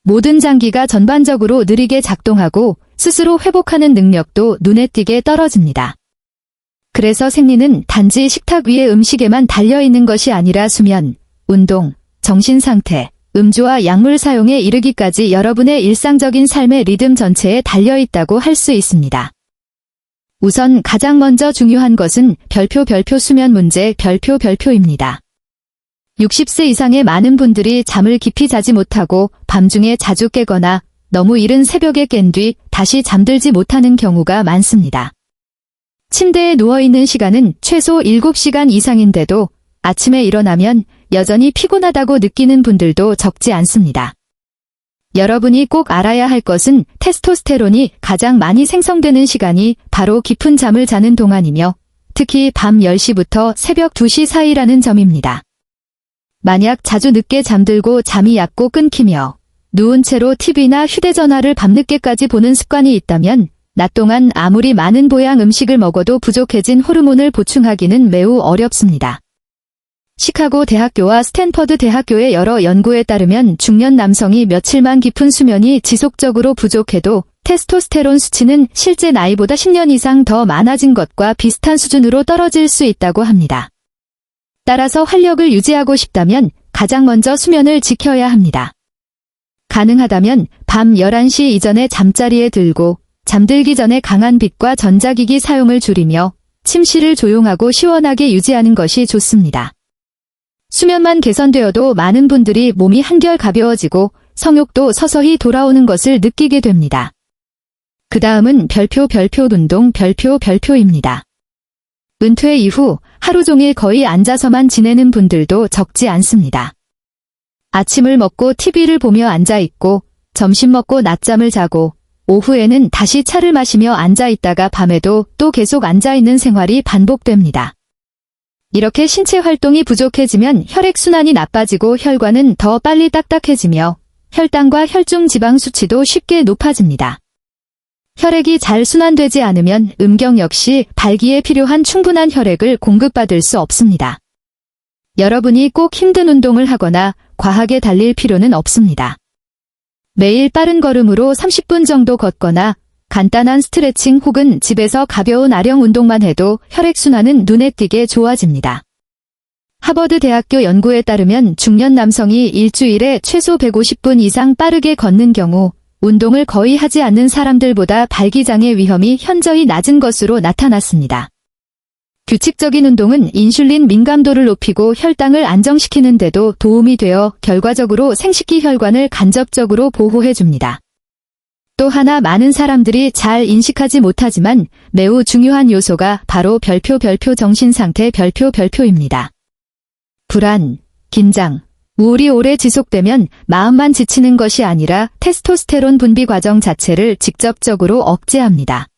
모든 장기가 전반적으로 느리게 작동하고 스스로 회복하는 능력도 눈에 띄게 떨어집니다. 그래서 생리는 단지 식탁 위의 음식에만 달려있는 것이 아니라 수면, 운동, 정신 상태, 음주와 약물 사용에 이르기까지 여러분의 일상적인 삶의 리듬 전체에 달려있다고 할 수 있습니다. 우선 가장 먼저 중요한 것은 별표 수면 문제 별표입니다. 60세 이상의 많은 분들이 잠을 깊이 자지 못하고 밤중에 자주 깨거나 너무 이른 새벽에 깬 뒤 다시 잠들지 못하는 경우가 많습니다. 침대에 누워있는 시간은 최소 7시간 이상인데도 아침에 일어나면 여전히 피곤하다고 느끼는 분들도 적지 않습니다. 여러분이 꼭 알아야 할 것은 테스토스테론이 가장 많이 생성되는 시간이 바로 깊은 잠을 자는 동안이며 특히 밤 10시부터 새벽 2시 사이라는 점입니다. 만약 자주 늦게 잠들고 잠이 얕고 끊기며 누운 채로 TV나 휴대전화를 밤늦게까지 보는 습관이 있다면 낮 동안 아무리 많은 보양 음식을 먹어도 부족해진 호르몬을 보충하기는 매우 어렵습니다. 시카고 대학교와 스탠퍼드 대학교의 여러 연구에 따르면 중년 남성이 며칠만 깊은 수면이 지속적으로 부족해도 테스토스테론 수치는 실제 나이보다 10년 이상 더 많아진 것과 비슷한 수준으로 떨어질 수 있다고 합니다. 따라서 활력을 유지하고 싶다면 가장 먼저 수면을 지켜야 합니다. 가능하다면 밤 11시 이전에 잠자리에 들고 잠들기 전에 강한 빛과 전자기기 사용을 줄이며 침실을 조용하고 시원하게 유지하는 것이 좋습니다. 수면만 개선되어도 많은 분들이 몸이 한결 가벼워지고 성욕도 서서히 돌아오는 것을 느끼게 됩니다. 그 다음은 별표 운동 별표입니다. 은퇴 이후 하루 종일 거의 앉아서만 지내는 분들도 적지 않습니다. 아침을 먹고 TV를 보며 앉아있고 점심 먹고 낮잠을 자고 오후에는 다시 차를 마시며 앉아있다가 밤에도 또 계속 앉아있는 생활이 반복됩니다. 이렇게 신체 활동이 부족해지면 혈액순환이 나빠지고 혈관은 더 빨리 딱딱해지며 혈당과 혈중 지방 수치도 쉽게 높아집니다. 혈액이 잘 순환되지 않으면 음경 역시 발기에 필요한 충분한 혈액을 공급받을 수 없습니다. 여러분이 꼭 힘든 운동을 하거나 과하게 달릴 필요는 없습니다. 매일 빠른 걸음으로 30분 정도 걷거나 간단한 스트레칭 혹은 집에서 가벼운 아령 운동만 해도 혈액순환은 눈에 띄게 좋아집니다. 하버드 대학교 연구에 따르면 중년 남성이 일주일에 최소 150분 이상 빠르게 걷는 경우 운동을 거의 하지 않는 사람들보다 발기장애 위험이 현저히 낮은 것으로 나타났습니다. 규칙적인 운동은 인슐린 민감도를 높이고 혈당을 안정시키는 데도 도움이 되어 결과적으로 생식기 혈관을 간접적으로 보호해줍니다. 또 하나 많은 사람들이 잘 인식하지 못하지만 매우 중요한 요소가 바로 별표 정신상태 별표입니다. 불안, 긴장, 우울이 오래 지속되면 마음만 지치는 것이 아니라 테스토스테론 분비 과정 자체를 직접적으로 억제합니다.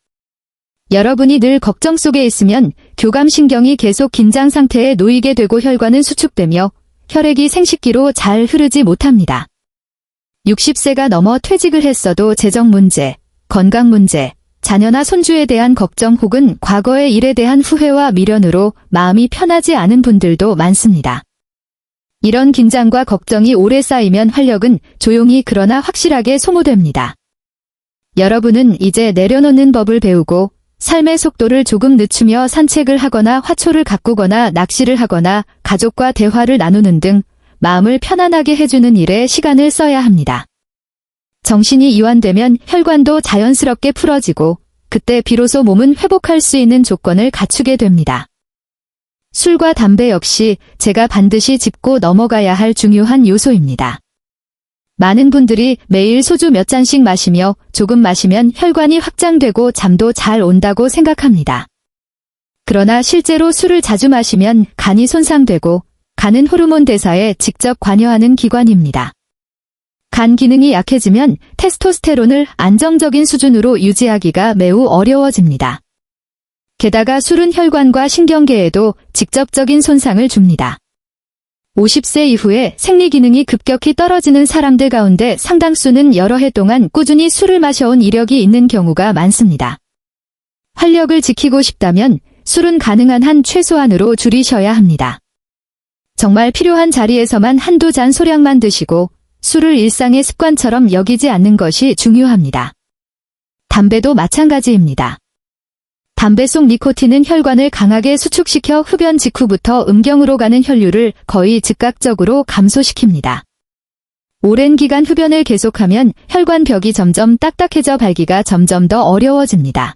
여러분이 늘 걱정 속에 있으면 교감신경이 계속 긴장 상태에 놓이게 되고 혈관은 수축되며 혈액이 생식기로 잘 흐르지 못합니다. 60세가 넘어 퇴직을 했어도 재정 문제, 건강 문제, 자녀나 손주에 대한 걱정 혹은 과거의 일에 대한 후회와 미련으로 마음이 편하지 않은 분들도 많습니다. 이런 긴장과 걱정이 오래 쌓이면 활력은 조용히 그러나 확실하게 소모됩니다. 여러분은 이제 내려놓는 법을 배우고 삶의 속도를 조금 늦추며 산책을 하거나 화초를 가꾸거나 낚시를 하거나 가족과 대화를 나누는 등 마음을 편안하게 해주는 일에 시간을 써야 합니다. 정신이 이완되면 혈관도 자연스럽게 풀어지고 그때 비로소 몸은 회복할 수 있는 조건을 갖추게 됩니다. 술과 담배 역시 제가 반드시 짚고 넘어가야 할 중요한 요소입니다. 많은 분들이 매일 소주 몇 잔씩 마시며 조금 마시면 혈관이 확장되고 잠도 잘 온다고 생각합니다. 그러나 실제로 술을 자주 마시면 간이 손상되고 간은 호르몬 대사에 직접 관여하는 기관입니다. 간 기능이 약해지면 테스토스테론을 안정적인 수준으로 유지하기가 매우 어려워집니다. 게다가 술은 혈관과 신경계에도 직접적인 손상을 줍니다. 50세 이후에 생리 기능이 급격히 떨어지는 사람들 가운데 상당수는 여러 해 동안 꾸준히 술을 마셔온 이력이 있는 경우가 많습니다. 활력을 지키고 싶다면 술은 가능한 한 최소한으로 줄이셔야 합니다. 정말 필요한 자리에서만 한두 잔 소량만 드시고 술을 일상의 습관처럼 여기지 않는 것이 중요합니다. 담배도 마찬가지입니다. 담배 속 니코틴은 혈관을 강하게 수축시켜 흡연 직후부터 음경으로 가는 혈류를 거의 즉각적으로 감소시킵니다. 오랜 기간 흡연을 계속하면 혈관 벽이 점점 딱딱해져 발기가 점점 더 어려워집니다.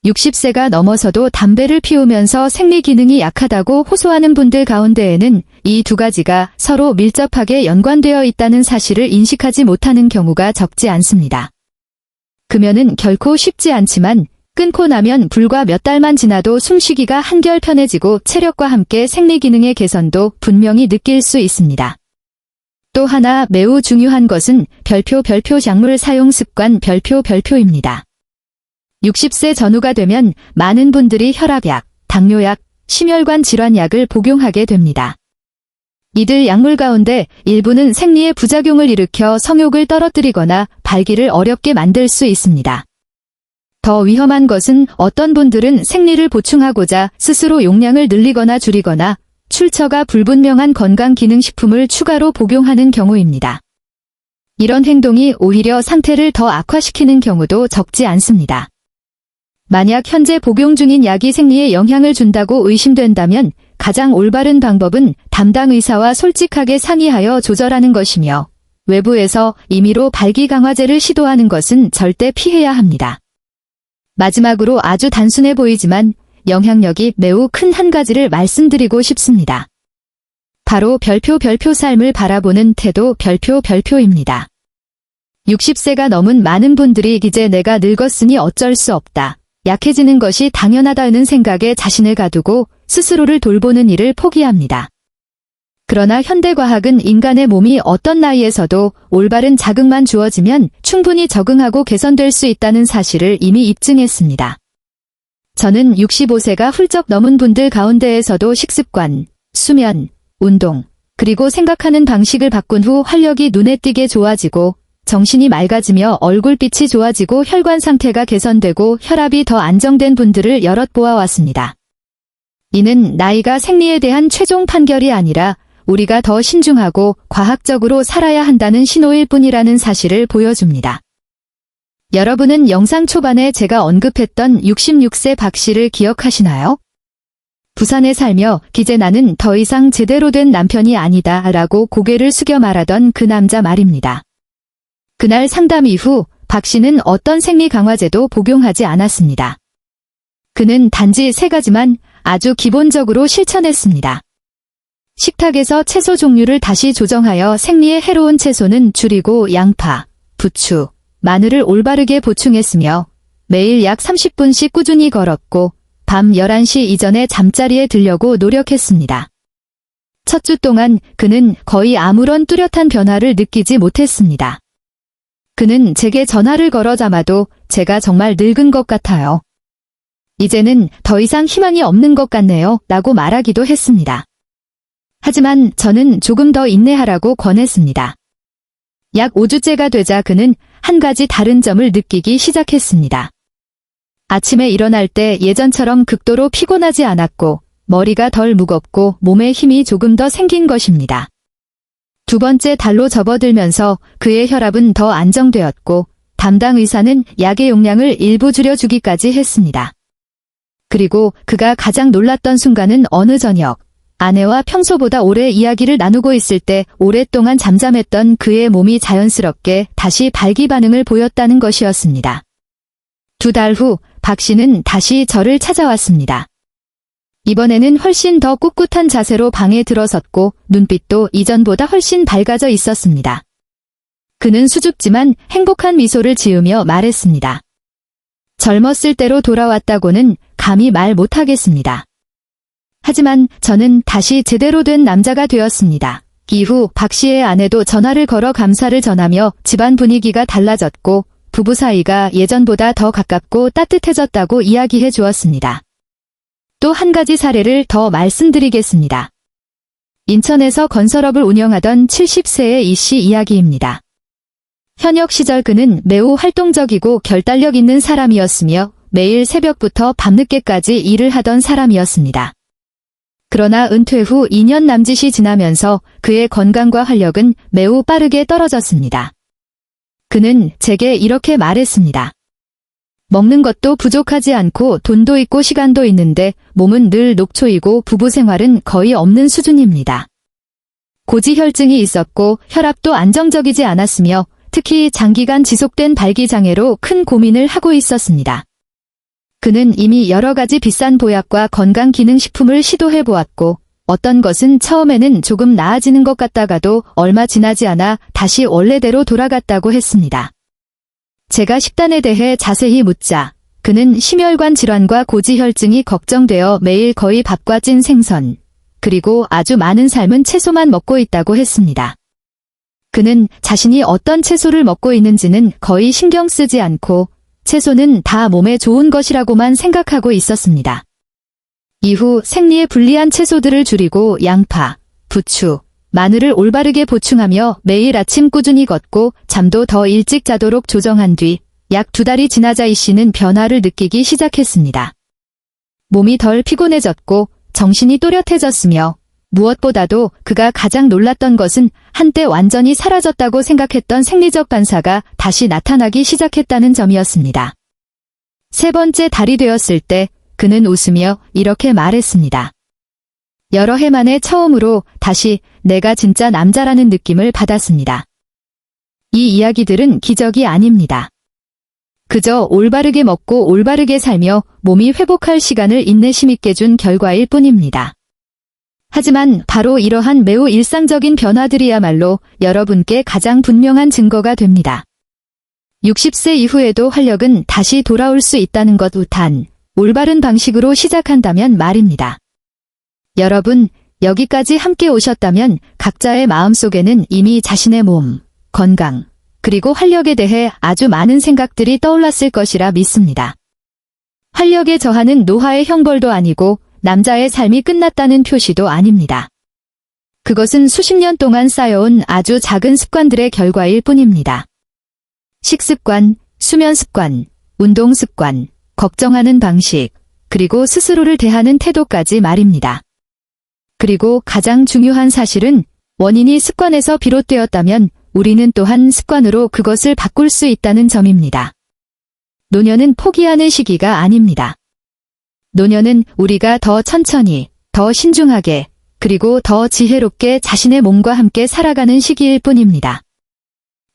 60세가 넘어서도 담배를 피우면서 생리 기능이 약하다고 호소하는 분들 가운데에는 이 두 가지가 서로 밀접하게 연관되어 있다는 사실을 인식하지 못하는 경우가 적지 않습니다. 금연은 결코 쉽지 않지만 끊고 나면 불과 몇 달만 지나도 숨쉬기가 한결 편해지고 체력과 함께 생리 기능의 개선도 분명히 느낄 수 있습니다. 또 하나 매우 중요한 것은 별표 약물 사용 습관 별표입니다. 60세 전후가 되면 많은 분들이 혈압약, 당뇨약, 심혈관 질환약을 복용하게 됩니다. 이들 약물 가운데 일부는 생리에 부작용을 일으켜 성욕을 떨어뜨리거나 발기를 어렵게 만들 수 있습니다. 더 위험한 것은 어떤 분들은 생리를 보충하고자 스스로 용량을 늘리거나 줄이거나 출처가 불분명한 건강기능식품을 추가로 복용하는 경우입니다. 이런 행동이 오히려 상태를 더 악화시키는 경우도 적지 않습니다. 만약 현재 복용 중인 약이 생리에 영향을 준다고 의심된다면 가장 올바른 방법은 담당 의사와 솔직하게 상의하여 조절하는 것이며 외부에서 임의로 발기 강화제를 시도하는 것은 절대 피해야 합니다. 마지막으로 아주 단순해 보이지만 영향력이 매우 큰 한 가지를 말씀드리고 싶습니다. 바로 별표 삶을 바라보는 태도 별표입니다. 60세가 넘은 많은 분들이 이제 내가 늙었으니 어쩔 수 없다. 약해지는 것이 당연하다는 생각에 자신을 가두고 스스로를 돌보는 일을 포기합니다. 그러나 현대과학은 인간의 몸이 어떤 나이에서도 올바른 자극만 주어지면 충분히 적응하고 개선될 수 있다는 사실을 이미 입증했습니다. 저는 65세가 훌쩍 넘은 분들 가운데에서도 식습관, 수면, 운동, 그리고 생각하는 방식을 바꾼 후 활력이 눈에 띄게 좋아지고 정신이 맑아지며 얼굴빛이 좋아지고 혈관 상태가 개선되고 혈압이 더 안정된 분들을 여럿 보아왔습니다. 이는 나이가 생리에 대한 최종 판결이 아니라 우리가 더 신중하고 과학적으로 살아야 한다는 신호일 뿐이라는 사실을 보여줍니다. 여러분은 영상 초반에 제가 언급했던 66세 박 씨를 기억하시나요? 부산에 살며 기재 나는 더 이상 제대로 된 남편이 아니다 라고 고개를 숙여 말하던 그 남자 말입니다. 그날 상담 이후 박 씨는 어떤 생리 강화제도 복용하지 않았습니다. 그는 단지 3가지만 아주 기본적으로 실천했습니다. 식탁에서 채소 종류를 다시 조정하여 생리에 해로운 채소는 줄이고 양파, 부추, 마늘을 올바르게 보충했으며 매일 약 30분씩 꾸준히 걸었고 밤 11시 이전에 잠자리에 들려고 노력했습니다. 첫 주 동안 그는 거의 아무런 뚜렷한 변화를 느끼지 못했습니다. 그는 제게 전화를 걸어자마도 제가 정말 늙은 것 같아요. 이제는 더 이상 희망이 없는 것 같네요. 라고 말하기도 했습니다. 하지만 저는 조금 더 인내하라고 권했습니다. 약 5주째가 되자 그는 한 가지 다른 점을 느끼기 시작했습니다. 아침에 일어날 때 예전처럼 극도로 피곤하지 않았고 머리가 덜 무겁고 몸에 힘이 조금 더 생긴 것입니다. 두 번째 달로 접어들면서 그의 혈압은 더 안정되었고 담당 의사는 약의 용량을 일부 줄여주기까지 했습니다. 그리고 그가 가장 놀랐던 순간은 어느 저녁 아내와 평소보다 오래 이야기를 나누고 있을 때 오랫동안 잠잠했던 그의 몸이 자연스럽게 다시 발기 반응을 보였다는 것이었습니다. 2달 후 박 씨는 다시 저를 찾아왔습니다. 이번에는 훨씬 더 꿋꿋한 자세로 방에 들어섰고 눈빛도 이전보다 훨씬 밝아져 있었습니다. 그는 수줍지만 행복한 미소를 지으며 말했습니다. 젊었을 때로 돌아왔다고는 감히 말 못하겠습니다. 하지만 저는 다시 제대로 된 남자가 되었습니다. 이후 박 씨의 아내도 전화를 걸어 감사를 전하며 집안 분위기가 달라졌고 부부 사이가 예전보다 더 가깝고 따뜻해졌다고 이야기해 주었습니다. 또 한 가지 사례를 더 말씀드리겠습니다. 인천에서 건설업을 운영하던 70세의 이 씨 이야기입니다. 현역 시절 그는 매우 활동적이고 결단력 있는 사람이었으며 매일 새벽부터 밤늦게까지 일을 하던 사람이었습니다. 그러나 은퇴 후 2년 남짓이 지나면서 그의 건강과 활력은 매우 빠르게 떨어졌습니다. 그는 제게 이렇게 말했습니다. 먹는 것도 부족하지 않고 돈도 있고 시간도 있는데 몸은 늘 녹초이고 부부 생활은 거의 없는 수준입니다. 고지혈증이 있었고 혈압도 안정적이지 않았으며 특히 장기간 지속된 발기장애로 큰 고민을 하고 있었습니다. 그는 이미 여러 가지 비싼 보약과 건강기능식품을 시도해 보았고 어떤 것은 처음에는 조금 나아지는 것 같다가도 얼마 지나지 않아 다시 원래대로 돌아갔다고 했습니다. 제가 식단에 대해 자세히 묻자 그는 심혈관 질환과 고지혈증이 걱정되어 매일 거의 밥과 찐 생선, 그리고 아주 많은 삶은 채소만 먹고 있다고 했습니다. 그는 자신이 어떤 채소를 먹고 있는지는 거의 신경 쓰지 않고 채소는 다 몸에 좋은 것이라고만 생각하고 있었습니다. 이후 생리에 불리한 채소들을 줄이고 양파, 부추, 마늘을 올바르게 보충하며 매일 아침 꾸준히 걷고 잠도 더 일찍 자도록 조정한 뒤 약 2달이 지나자 이 씨는 변화를 느끼기 시작했습니다. 몸이 덜 피곤해졌고 정신이 또렷해졌으며 무엇보다도 그가 가장 놀랐던 것은 한때 완전히 사라졌다고 생각했던 생리적 반사가 다시 나타나기 시작했다는 점이었습니다. 세 번째 달이 되었을 때 그는 웃으며 이렇게 말했습니다. 여러 해 만에 처음으로 다시 내가 진짜 남자라는 느낌을 받았습니다. 이 이야기들은 기적이 아닙니다. 그저 올바르게 먹고 올바르게 살며 몸이 회복할 시간을 인내심 있게 준 결과일 뿐입니다. 하지만 바로 이러한 매우 일상적인 변화들이야말로 여러분께 가장 분명한 증거가 됩니다. 60세 이후에도 활력은 다시 돌아올 수 있다는 것 우탄, 올바른 방식으로 시작한다면 말입니다. 여러분, 여기까지 함께 오셨다면 각자의 마음속에는 이미 자신의 몸, 건강, 그리고 활력에 대해 아주 많은 생각들이 떠올랐을 것이라 믿습니다. 활력의 저하는 노화의 형벌도 아니고 남자의 삶이 끝났다는 표시도 아닙니다. 그것은 수십 년 동안 쌓여온 아주 작은 습관들의 결과일 뿐입니다. 식습관, 수면 습관, 운동 습관, 걱정하는 방식, 그리고 스스로를 대하는 태도까지 말입니다. 그리고 가장 중요한 사실은 원인이 습관에서 비롯되었다면 우리는 또한 습관으로 그것을 바꿀 수 있다는 점입니다. 노년은 포기하는 시기가 아닙니다. 노년은 우리가 더 천천히, 더 신중하게, 그리고 더 지혜롭게 자신의 몸과 함께 살아가는 시기일 뿐입니다.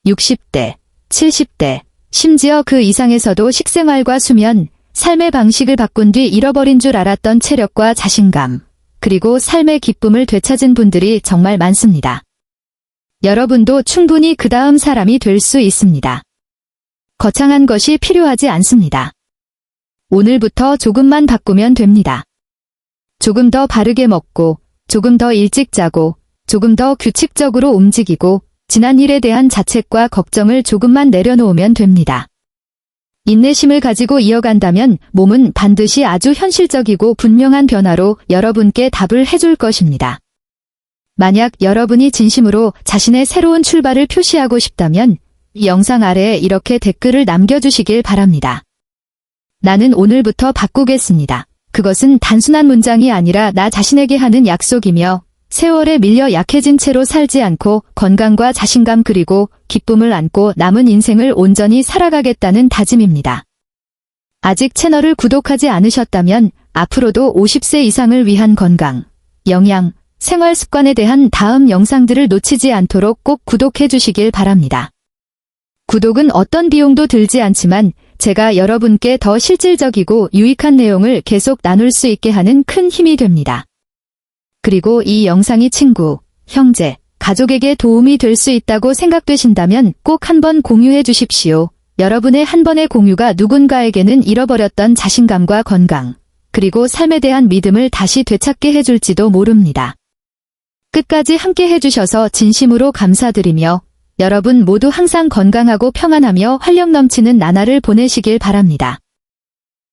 60대, 70대, 심지어 그 이상에서도 식생활과 수면, 삶의 방식을 바꾼 뒤 잃어버린 줄 알았던 체력과 자신감, 그리고 삶의 기쁨을 되찾은 분들이 정말 많습니다. 여러분도 충분히 그 다음 사람이 될 수 있습니다. 거창한 것이 필요하지 않습니다. 오늘부터 조금만 바꾸면 됩니다. 조금 더 바르게 먹고, 조금 더 일찍 자고, 조금 더 규칙적으로 움직이고, 지난 일에 대한 자책과 걱정을 조금만 내려놓으면 됩니다. 인내심을 가지고 이어간다면 몸은 반드시 아주 현실적이고 분명한 변화로 여러분께 답을 해줄 것입니다. 만약 여러분이 진심으로 자신의 새로운 출발을 표시하고 싶다면 이 영상 아래에 이렇게 댓글을 남겨주시길 바랍니다. 나는 오늘부터 바꾸겠습니다. 그것은 단순한 문장이 아니라 나 자신에게 하는 약속이며 세월에 밀려 약해진 채로 살지 않고 건강과 자신감 그리고 기쁨을 안고 남은 인생을 온전히 살아가겠다는 다짐입니다. 아직 채널을 구독하지 않으셨다면 앞으로도 50세 이상을 위한 건강, 영양, 생활 습관에 대한 다음 영상들을 놓치지 않도록 꼭 구독해 주시길 바랍니다. 구독은 어떤 비용도 들지 않지만 제가 여러분께 더 실질적이고 유익한 내용을 계속 나눌 수 있게 하는 큰 힘이 됩니다. 그리고 이 영상이 친구, 형제, 가족에게 도움이 될 수 있다고 생각되신다면 꼭 한번 공유해 주십시오. 여러분의 한 번의 공유가 누군가에게는 잃어버렸던 자신감과 건강, 그리고 삶에 대한 믿음을 다시 되찾게 해줄지도 모릅니다. 끝까지 함께 해주셔서 진심으로 감사드리며 여러분 모두 항상 건강하고 평안하며 활력 넘치는 나날을 보내시길 바랍니다.